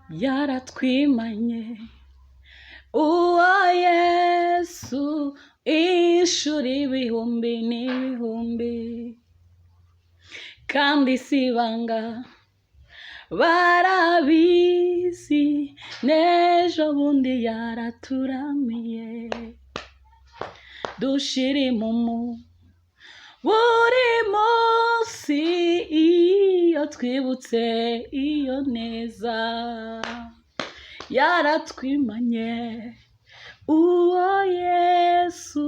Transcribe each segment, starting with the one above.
yaratwimanye uwo Yesu inshuro ibihumbi n'ibihumbi, kandi si ibanga barabizi, n'ejo bundi yaraturamiye. Dushira impumu buri munsi iyo twibutse iyo neza, yaratwimanye uwo Yesu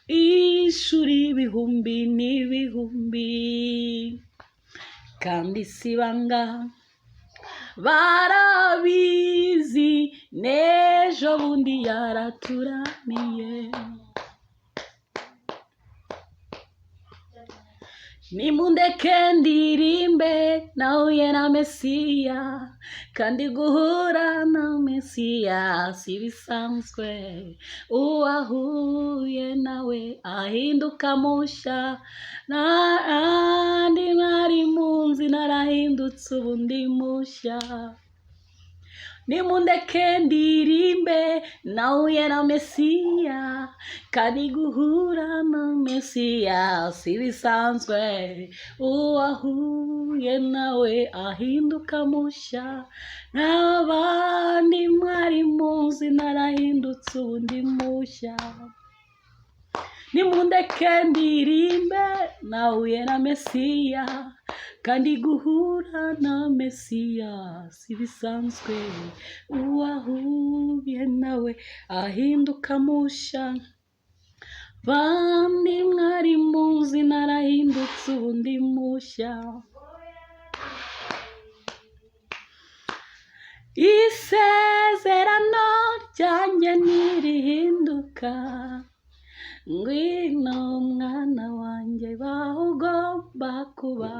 inshuro ibihumbi n'ibihumbi, kandi si ibanga barabizi, n'ejo bundi yaraturamiye. Nimundeke ndirimbe nahuye na Mesiya, kandi guhura na Mesiya si bisanzwe. Uwahuye nawe ahinduka mushya, n'andi mwari munzi narahindutse ubu ndi mushya. Nimundeke ndirimbe nahuye na Mesiya, kandi guhura na Mesiya si bisanzwe. Uwahuye nawe ahinduka mushya, n'abandi mwari muzi narahindutse ubu ndi mushya. Nimundeke ndirimbe nahuye na Mesiya, kandi guhura na Mesiya si bisanzwe. Uwahuye nawe ahinduka mushya, bandi mwari muzi narahindutse ubu ndi mushya. Isezerano ryanjye ntirihinduka, ngwino mwana wanjye baho ugomba kuba,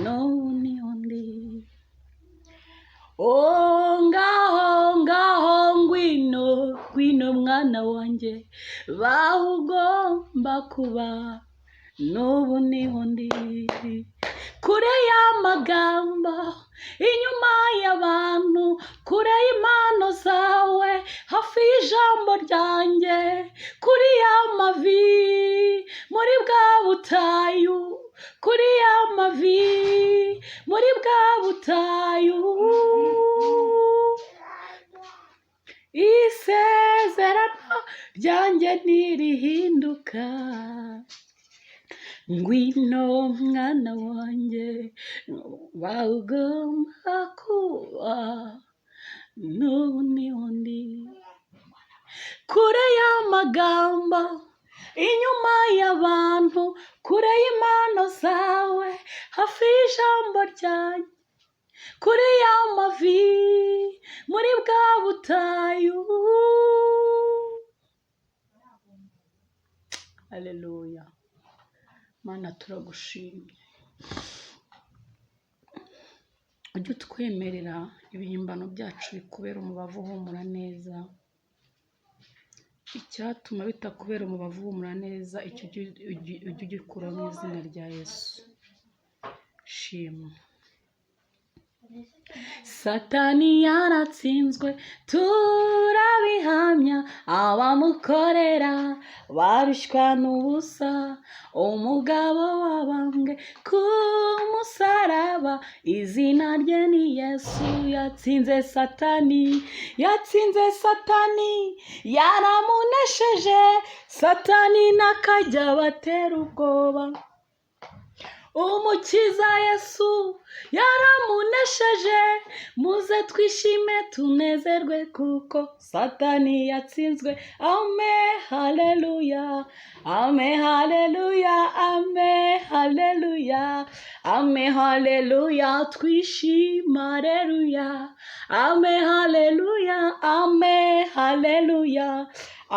n'ubu niho ndi. Ngaho ngwino mwana wanjye baho ugomba kuba, n'ubu niho ndi. Kure y'amagambo, inyuma y'abantu, kure y'impano zawe, hafi y'ijambo ryanjye, kuri y'amavi muri bwa butayu, kuri y'amavi muri bwa butayu. Isezerano ryanjye ntirihinduka, ngwino mwana wanjye baho ugomba kuba, n'ubu niho ndi. Kure y'amagambo, inyuma y'abantu, kure y'impano zawe, hafi y'ijambo ryanjye, kure y'amavi muri bwa butayu. Haleluya. Mana turagushimye, ujye utwemerera ibihimbano byacu bikubera umubavu uhumura neza. Icyatuma bitakubera umubavu uhumura neza, icyo ujye ugikuraho mu izina rya Yesu. Shimwa. Satani yaratsinzwe turabihamya, abamukorera barushywa n'ubusa. Umugabo wabambwe ku musaraba, izina rye ni Yesu. Yatsinze Satani, yatsinze Satani, yaramunesheje. Satani n'akajya batera ubwoba, umukiza Yesu yaramunesheje. Muze twishime tunezerwe, kuko Satani yatsinzwe. Amen, haleluya, amen, haleluya, amen, haleluya, amen, haleluya. Twishima, haleluya, amen, haleluya, amen, haleluya,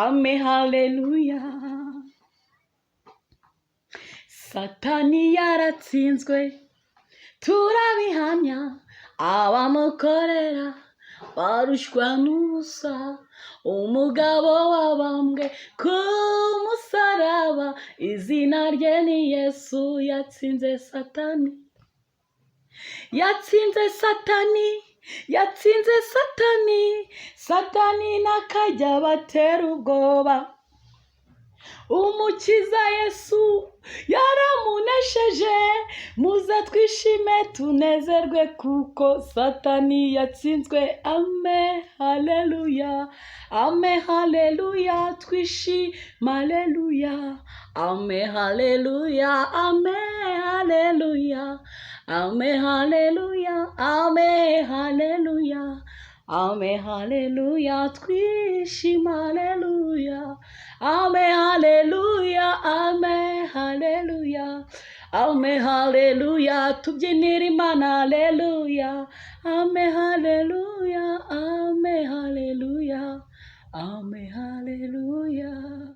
amen, haleluya. Satani yaratsinzwe turabihamya, abamukorera barushywa n'ubusa. Umugabo wabambwe ku musaraba, izina rye ni Yesu. Yatsinze Satani, yatsinze Satani, yatsinze satani n'akajya batera ubwoba. Umukiza Yesu yaramunesheje, muze twishime tunezerwe kuko satani yatsinzwe. Amen haleluya, amen haleluya, twishime haleluya, amen haleluya, amen haleluya, amen haleluya, amen haleluya, amen haleluya, twishime haleluya, amen haleluya, amen haleluya, amen haleluya, tubyinira Imana haleluya, amen haleluya, amen haleluya, amen haleluya.